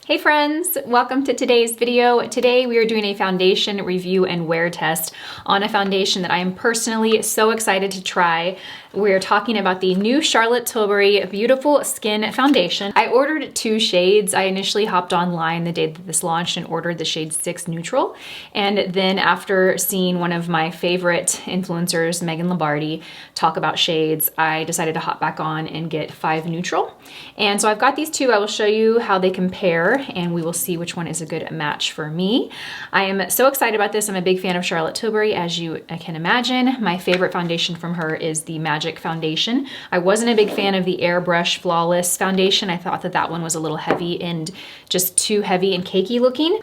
Hey friends, welcome to today's video. Today we are doing a foundation review and wear test on a foundation that I am personally so excited to try. We're talking about the new Charlotte Tilbury Beautiful Skin Foundation. I ordered 2 shades. I initially hopped online the day that this launched and ordered the shade 6 Neutral. And then after seeing one of my favorite influencers, Megan Lombardi, talk about shades, I decided to hop back on and get 5 Neutral. And so I've got these 2. I will show you how they compare and we will see which one is a good match for me. I am so excited about this. I'm a big fan of Charlotte Tilbury, as you can imagine. My favorite foundation from her is the Magic Foundation. I wasn't a big fan of the Airbrush Flawless Foundation. I thought that that one was a little heavy and just too heavy and cakey looking.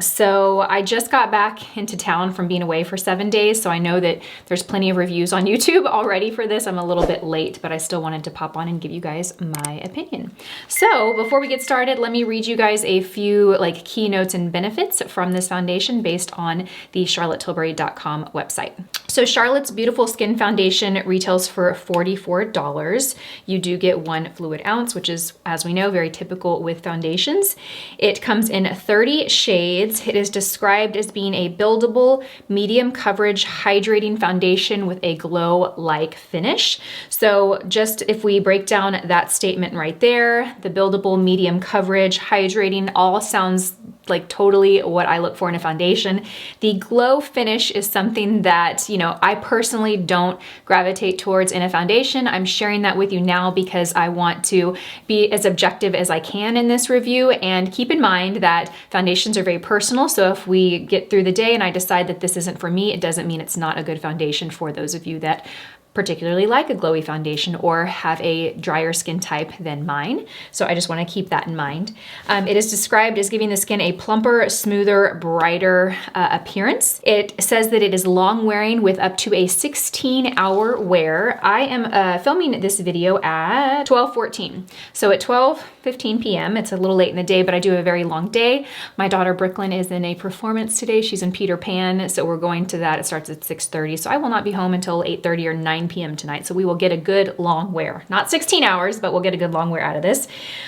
So I just got back into town from being away for 7 days, so I know that there's plenty of reviews on YouTube already for this. I'm a little bit late, but I still wanted to pop on and give you guys my opinion. So before we get started, let me read you guys a few keynotes and benefits from this foundation based on the charlottetilbury.com website. So Charlotte's Beautiful Skin Foundation retails for $44. You do get 1 fluid ounce, which is, as we know, very typical with foundations. It comes in 30 shades. It is described as being a buildable, medium coverage, hydrating foundation with a glow-like finish. So just if we break down that statement right there, the buildable, medium coverage, hydrating, all sounds like totally what I look for in a foundation. The glow finish is something that, I personally don't gravitate towards in a foundation. I'm sharing that with you now because I want to be as objective as I can in this review, and keep in mind that foundations are very personal. So if we get through the day and I decide that this isn't for me, it doesn't mean it's not a good foundation for those of you that particularly like a glowy foundation or have a drier skin type than mine. So I just want to keep that in mind. It is described as giving the skin a plumper, smoother, brighter appearance. It says that it is long wearing with up to a 16-hour wear. I am filming this video at 12:14. So at 12:15 p.m., it's a little late in the day, but I do have a very long day. My daughter Brooklyn is in a performance today. She's in Peter Pan, so we're going to that. It starts at 6:30, so I will not be home until 8:30 or 9 p.m. tonight. So we will get a good long wear. Not 16 hours, but we'll get a good long wear out of this.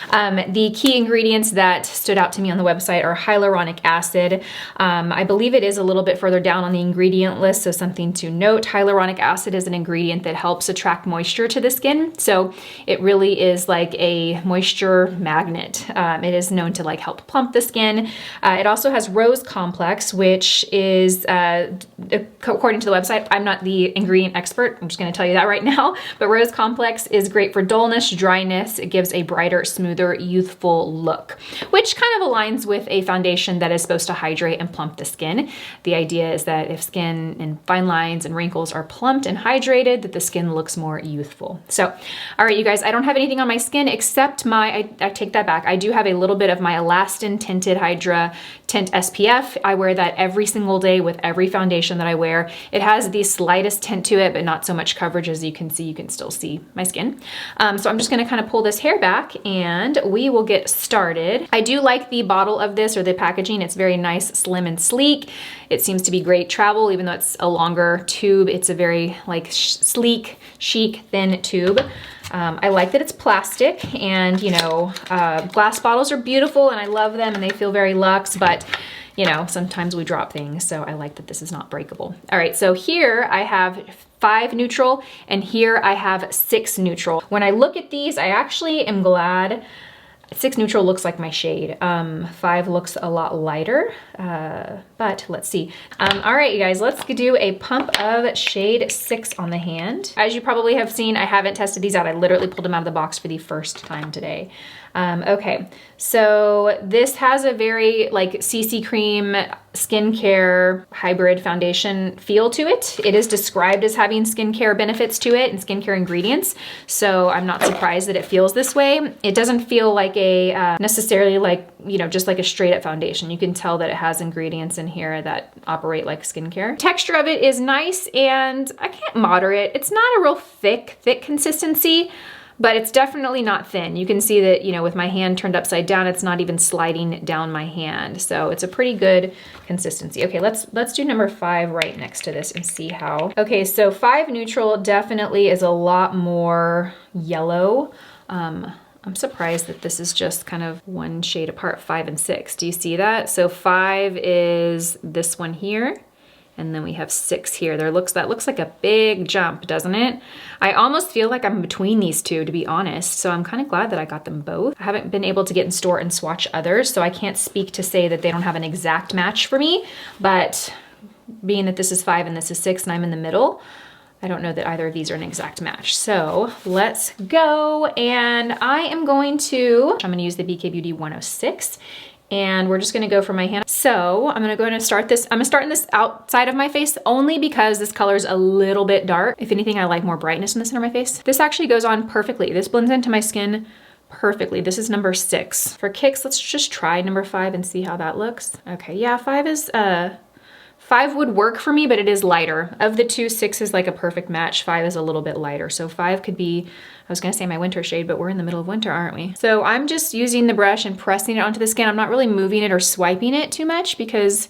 The key ingredients that stood out to me on the website are hyaluronic acid. I believe it is a little bit further down on the ingredient list, so something to note. Hyaluronic acid is an ingredient that helps attract moisture to the skin. So it really is like a moisture magnet. It is known to help plump the skin. It also has rose complex, which is, according to the website, I'm not the ingredient expert. I'm just going to tell you that right now, but rose complex is great for dullness, dryness. It gives a brighter, smoother, youthful look, which kind of aligns with a foundation that is supposed to hydrate and plump the skin. The idea is that if skin and fine lines and wrinkles are plumped and hydrated, that the skin looks more youthful. So, all right, you guys, I don't have anything on my skin except I take that back. I do have a little bit of my Elastin Tinted Hydra Tint SPF. I wear that every single day with every foundation that I wear. It has the slightest tint to it, but not so much coverage. As you can see, you can still see my skin. So I'm just going to kind of pull this hair back and we will get started. I do like the bottle of this, or the packaging. It's very nice, slim and sleek. It seems to be great travel, even though it's a longer tube. It's a very sleek, chic, thin tube. I like that it's plastic, and glass bottles are beautiful and I love them and they feel very luxe, but sometimes we drop things, so I like that this is not breakable. All right, so here I have 5 Neutral and here I have 6 Neutral. When I look at these, I actually am glad 6 Neutral looks like my shade. 5 looks a lot lighter, but let's see. All right, you guys, let's do a pump of shade 6 on the hand. As you probably have seen, I haven't tested these out. I literally pulled them out of the box for the first time today. Okay, so this has a very CC cream skincare hybrid foundation feel to it. It is described as having skincare benefits to it and skincare ingredients, so I'm not surprised that it feels this way. It doesn't feel like a necessarily just like a straight up foundation. You can tell that it has ingredients in here that operate like skincare. Texture of it is nice, and I can't moderate. It's not a real thick consistency, but it's definitely not thin. You can see that, with my hand turned upside down, it's not even sliding down my hand. So it's a pretty good consistency. Okay, let's do number 5 right next to this and see how. Okay, so 5 Neutral definitely is a lot more yellow. I'm surprised that this is just kind of one shade apart, 5 and 6. Do you see that? So 5 is this one here, and then we have 6 here. That looks like a big jump, doesn't it? I almost feel like I'm between these two, to be honest. So I'm kind of glad that I got them both. I haven't been able to get in store and swatch others, so I can't speak to say that they don't have an exact match for me, but being that this is 5 and this is 6 and I'm in the middle, I don't know that either of these are an exact match. So let's go. And I'm gonna use the BK Beauty 106, and we're just gonna go for my hand. So I'm gonna go ahead and start this. I'm gonna start in this outside of my face only because this color is a little bit dark. If anything, I like more brightness in the center of my face. This actually goes on perfectly. This blends into my skin perfectly. This is number 6. For kicks, let's just try number 5 and see how that looks. Okay, yeah, 5 would work for me, but it is lighter. Of the two, 6 is like a perfect match. 5 is a little bit lighter. So 5 could be, I was gonna say my winter shade, but we're in the middle of winter, aren't we? So I'm just using the brush and pressing it onto the skin. I'm not really moving it or swiping it too much because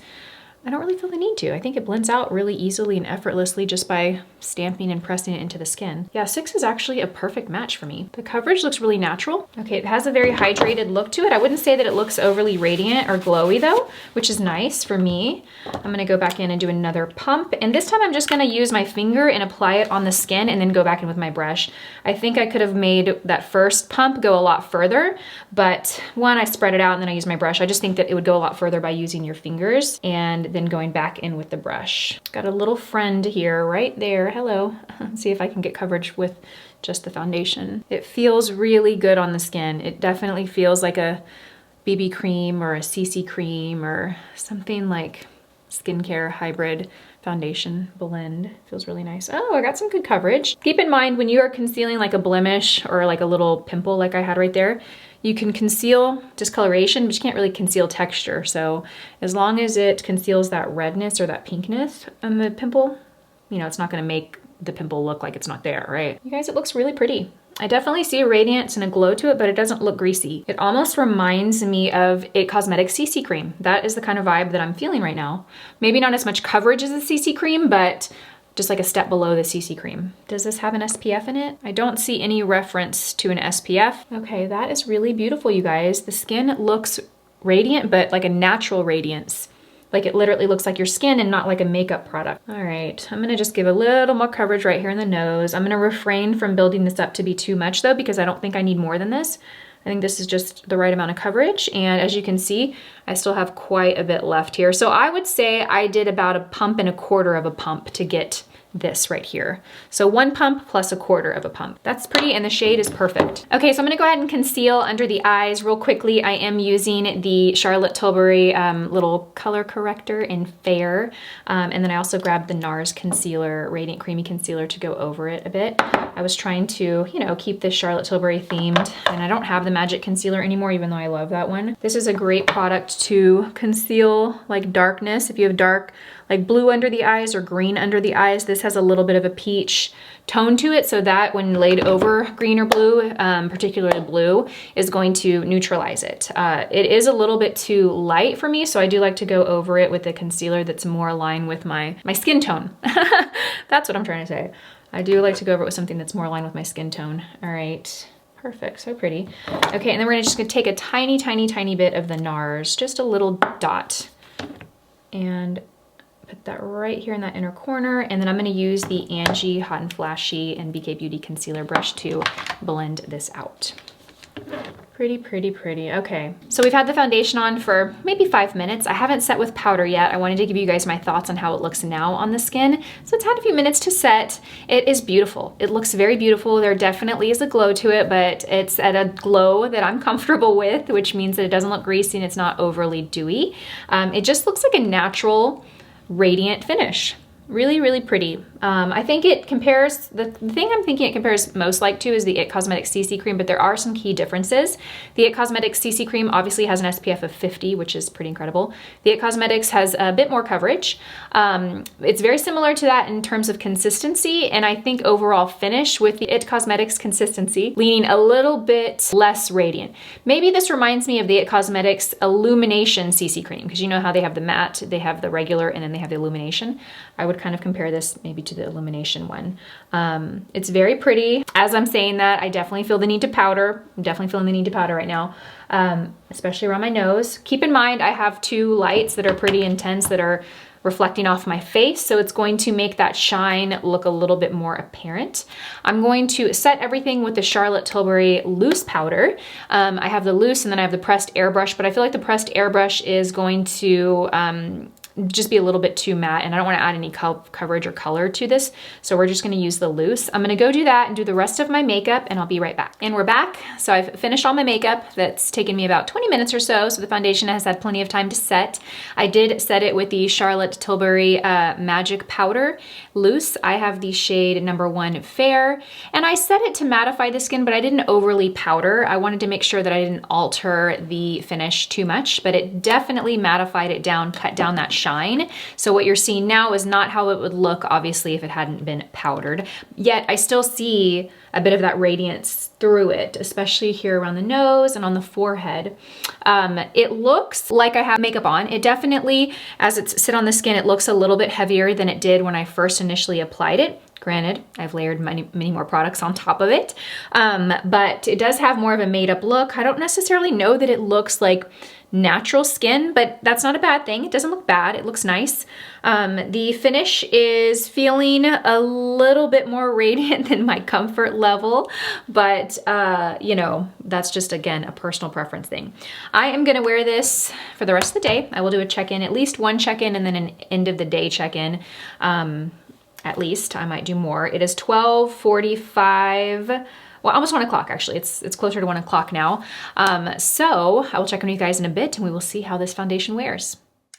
I don't really feel the need to. I think it blends out really easily and effortlessly just by stamping and pressing it into the skin. Yeah, 6 is actually a perfect match for me. The coverage looks really natural. Okay, it has a very hydrated look to it. I wouldn't say that it looks overly radiant or glowy though, which is nice for me. I'm gonna go back in and do another pump. And this time I'm just gonna use my finger and apply it on the skin and then go back in with my brush. I think I could have made that first pump go a lot further, but one, I spread it out and then I use my brush. I just think that it would go a lot further by using your fingers and then going back in with the brush. Got a little friend here right there. Hello. Let's see if I can get coverage with just the foundation. It feels really good on the skin. It definitely feels like a BB cream or a CC cream or something like skincare hybrid foundation blend. Feels really nice. Oh, I got some good coverage. Keep in mind when you are concealing like a blemish or like a little pimple like I had right there, you can conceal discoloration, but you can't really conceal texture. So as long as it conceals that redness or that pinkness on the pimple, you know, it's not gonna make the pimple look like it's not there, right? You guys, it looks really pretty. I definitely see a radiance and a glow to it, but it doesn't look greasy. It almost reminds me of IT Cosmetics CC cream. That is the kind of vibe that I'm feeling right now. Maybe not as much coverage as the CC cream, but just like a step below the CC cream. Does this have an SPF in it? I don't see any reference to an SPF. Okay, that is really beautiful, you guys. The skin looks radiant, but like a natural radiance. Like it literally looks like your skin and not like a makeup product. All right, I'm gonna just give a little more coverage right here in the nose. I'm gonna refrain from building this up to be too much though, because I don't think I need more than this. I think this is just the right amount of coverage. And as you can see, I still have quite a bit left here. So I would say I did about 1.25 pumps of a pump to get this right here. So 1 pump plus 1/4 pump. That's pretty, and the shade is perfect. Okay, so I'm gonna go ahead and conceal under the eyes real quickly. I am using the Charlotte Tilbury little color corrector in Fair. And then I also grabbed the NARS concealer, Radiant Creamy Concealer, to go over it a bit. I was trying to, you know, keep this Charlotte Tilbury themed, and I don't have the Magic Concealer anymore, even though I love that one. This is a great product to conceal like darkness. If you have dark, like blue under the eyes or green under the eyes, this has a little bit of a peach tone to it, so that when laid over green or blue, particularly blue, is going to neutralize it. It is a little bit too light for me, so I do like to go over it with a concealer that's more aligned with my skin tone. That's what I'm trying to say. I do like to go over it with something that's more aligned with my skin tone. All right. Perfect, so pretty. Okay, and then we're just gonna take a tiny, tiny, tiny bit of the NARS, just a little dot, and put that right here in that inner corner. And then I'm gonna use the Angie Hot and Flashy and BK Beauty Concealer Brush to blend this out. Pretty, pretty, pretty. Okay, so we've had the foundation on for maybe 5 minutes. I haven't set with powder yet. I wanted to give you guys my thoughts on how it looks now on the skin. So it's had a few minutes to set. It is beautiful. It looks very beautiful. There definitely is a glow to it, but it's at a glow that I'm comfortable with, which means that it doesn't look greasy and it's not overly dewy. It just looks like a natural, radiant finish. Really, really pretty. I think it compares, the thing I'm thinking it compares most like to is the IT Cosmetics CC cream, but there are some key differences. The IT Cosmetics CC cream obviously has an SPF of 50, which is pretty incredible. The IT Cosmetics has a bit more coverage. It's very similar to that in terms of consistency, and I think overall finish with the IT Cosmetics consistency, leaning a little bit less radiant. Maybe this reminds me of the IT Cosmetics Illumination CC cream, because you know how they have the matte, they have the regular, and then they have the illumination. I would would kind of compare this maybe to the illumination one. It's very pretty. As I'm saying that, I definitely feel the need to powder. I'm definitely feeling the need to powder right now, especially around my nose. Keep in mind, I have two lights that are pretty intense that are reflecting off my face, so it's going to make that shine look a little bit more apparent. I'm going to set everything with the Charlotte Tilbury loose powder. I have the loose and then I have the pressed airbrush, but I feel like the pressed airbrush is going to just be a little bit too matte, and I don't want to add any coverage or color to this, so we're just going to use the loose. I'm going to go do that and do the rest of my makeup, and I'll be right back. And we're back. So I've finished all my makeup. That's taken me about 20 minutes or so, so the foundation has had plenty of time to set. I did set it with the Charlotte Tilbury Magic Powder Loose. I have the shade number 1 Fair, and I set it to mattify the skin, but I didn't overly powder. I wanted to make sure that I didn't alter the finish too much, but it definitely mattified it down, cut down that shine. So what you're seeing now is not how it would look, obviously, if it hadn't been powdered. Yet I still see a bit of that radiance through it, especially here around the nose and on the forehead. It looks like I have makeup on. It definitely, as it's sit on the skin, it looks a little bit heavier than it did when I first initially applied it. Granted, I've layered many more products on top of it, but it does have more of a made up look. I don't necessarily know that it looks like natural skin, but that's not a bad thing. It doesn't look bad. It looks nice. The finish is feeling a little bit more radiant than my comfort level, but you know, that's just, again, a personal preference thing. I am gonna wear this for the rest of the day. I will do a check-in, at least one check-in, and then an end of the day check-in. At least I might do more. It is 12:45. Well, almost 1 o'clock actually. It's closer to 1 o'clock now. So I will check on you guys in a bit and we will see how this foundation wears.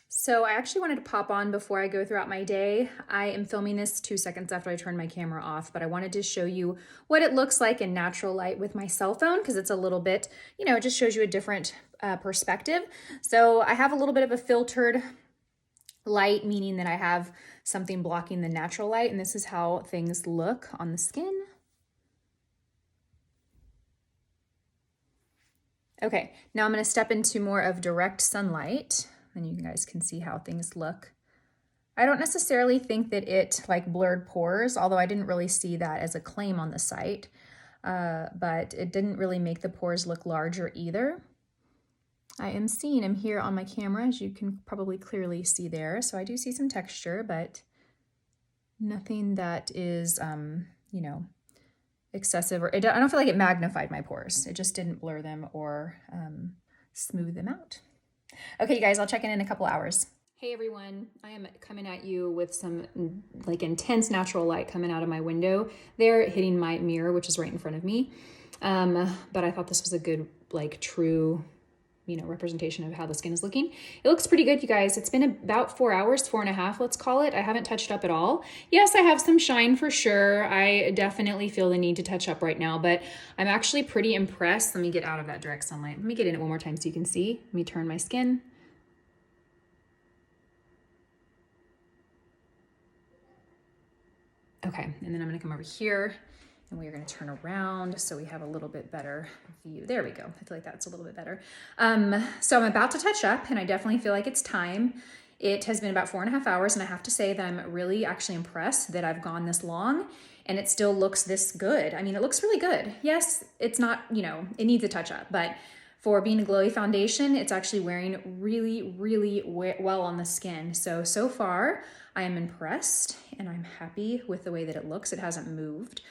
So I actually wanted to pop on before I go throughout my day. I am filming this 2 seconds after I turn my camera off, but I wanted to show you what it looks like in natural light with my cell phone, because it's a little bit, you know, it just shows you a different perspective. So I have a little bit of a filtered light, meaning that I have something blocking the natural light, and this is how things look on the skin. Okay, now I'm going to step into more of direct sunlight, and you guys can see how things look. I don't necessarily think that it like blurred pores, although I didn't really see that as a claim on the site, but it didn't really make the pores look larger either. I am seeing them here on my camera, as you can probably clearly see there. So I do see some texture, but nothing that is, you know, excessive, or I don't feel like it magnified my pores. It just didn't blur them or smooth them out. Okay, you guys, I'll check in a couple hours. Hey everyone, I am coming at you with some like intense natural light coming out of my window there, hitting my mirror, which is right in front of me. But I thought this was a good, like, true, you know, representation of how the skin is looking. It looks pretty good, you guys. It's been about 4 hours, 4.5, let's call it. I haven't touched up at all. Yes, I have some shine for sure. I definitely feel the need to touch up right now, but I'm actually pretty impressed. Let me get out of that direct sunlight. Let me get in it one more time so you can see. Let me turn my skin. Okay, and then I'm gonna come over here and we are gonna turn around so we have a little bit better view. There we go. I feel like that's a little bit better. So I'm about to touch up, and I definitely feel like it's time. It has been about 4.5 hours, and I have to say that I'm really actually impressed that I've gone this long and it still looks this good. I mean, it looks really good. Yes, it's not, you know, it needs a touch up, but for being a glowy foundation, it's actually wearing really, really well on the skin. So far, I am impressed and I'm happy with the way that it looks. It hasn't moved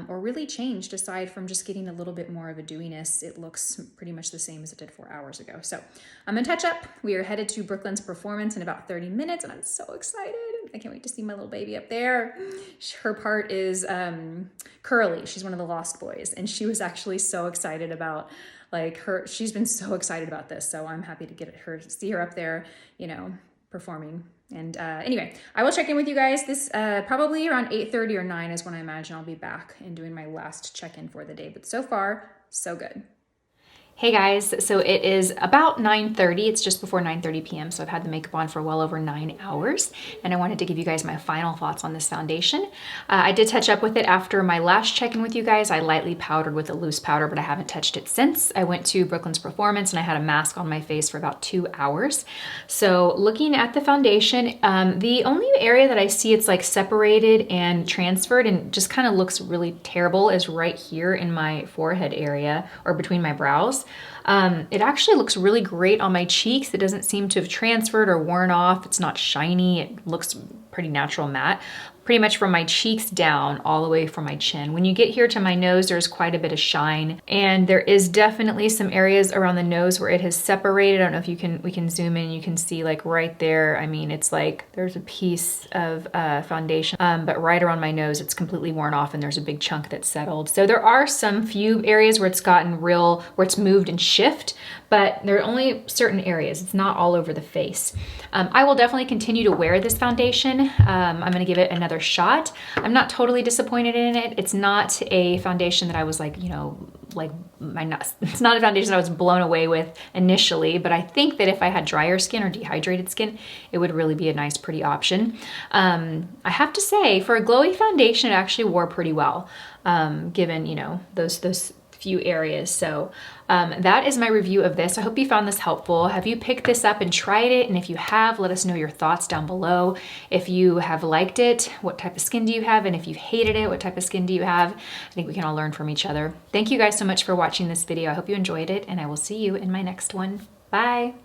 or really changed aside from just getting a little bit more of a dewiness. It looks pretty much the same as it did 4 hours ago. So I'm gonna touch up. We are headed to Brooklyn's performance in about 30 minutes and I'm so excited. I can't wait to see my little baby up there. Her part is Curly. She's one of the Lost Boys, and she was actually so excited about she's been so excited about this. So I'm happy to see her up there, you know, performing. And anyway, I will check in with you guys. This probably around 8:30 or 9 is when I imagine I'll be back and doing my last check-in for the day. But so far, so good. Hey guys, so it is about 9:30. It's just before 9:30 p.m. So I've had the makeup on for well over 9 hours, and I wanted to give you guys my final thoughts on this foundation. I did touch up with it after my last check-in with you guys. I lightly powdered with a loose powder, but I haven't touched it since. I went to Brooklyn's Performance and I had a mask on my face for about 2 hours. So looking at the foundation, the only area that I see it's like separated and transferred and just kind of looks really terrible is right here in my forehead area or between my brows. It actually looks really great on my cheeks. It doesn't seem to have transferred or worn off. It's not shiny. It looks pretty natural matte. Pretty much from my cheeks down all the way from my chin. When you get here to my nose, there's quite a bit of shine, and there is definitely some areas around the nose where it has separated. I don't know if we can zoom in, you can see like right there. I mean, it's like there's a piece of foundation, but right around my nose, it's completely worn off and there's a big chunk that's settled. So there are some few areas where it's gotten real, where it's moved and shift, but there are only certain areas. It's not all over the face. I will definitely continue to wear this foundation. I'm gonna give it another shot. I'm not totally disappointed in it. It's not a foundation that I was like, you know, like it's not a foundation that I was blown away with initially, but I think that if I had drier skin or dehydrated skin, it would really be a nice, pretty option. I have to say, for a glowy foundation, it actually wore pretty well, given, you know, those few areas. So that is my review of this. I hope you found this helpful. Have you picked this up and tried it? And if you have, let us know your thoughts down below. If you have liked it, what type of skin do you have? And if you've hated it, what type of skin do you have? I think we can all learn from each other. Thank you guys so much for watching this video. I hope you enjoyed it, and I will see you in my next one. Bye.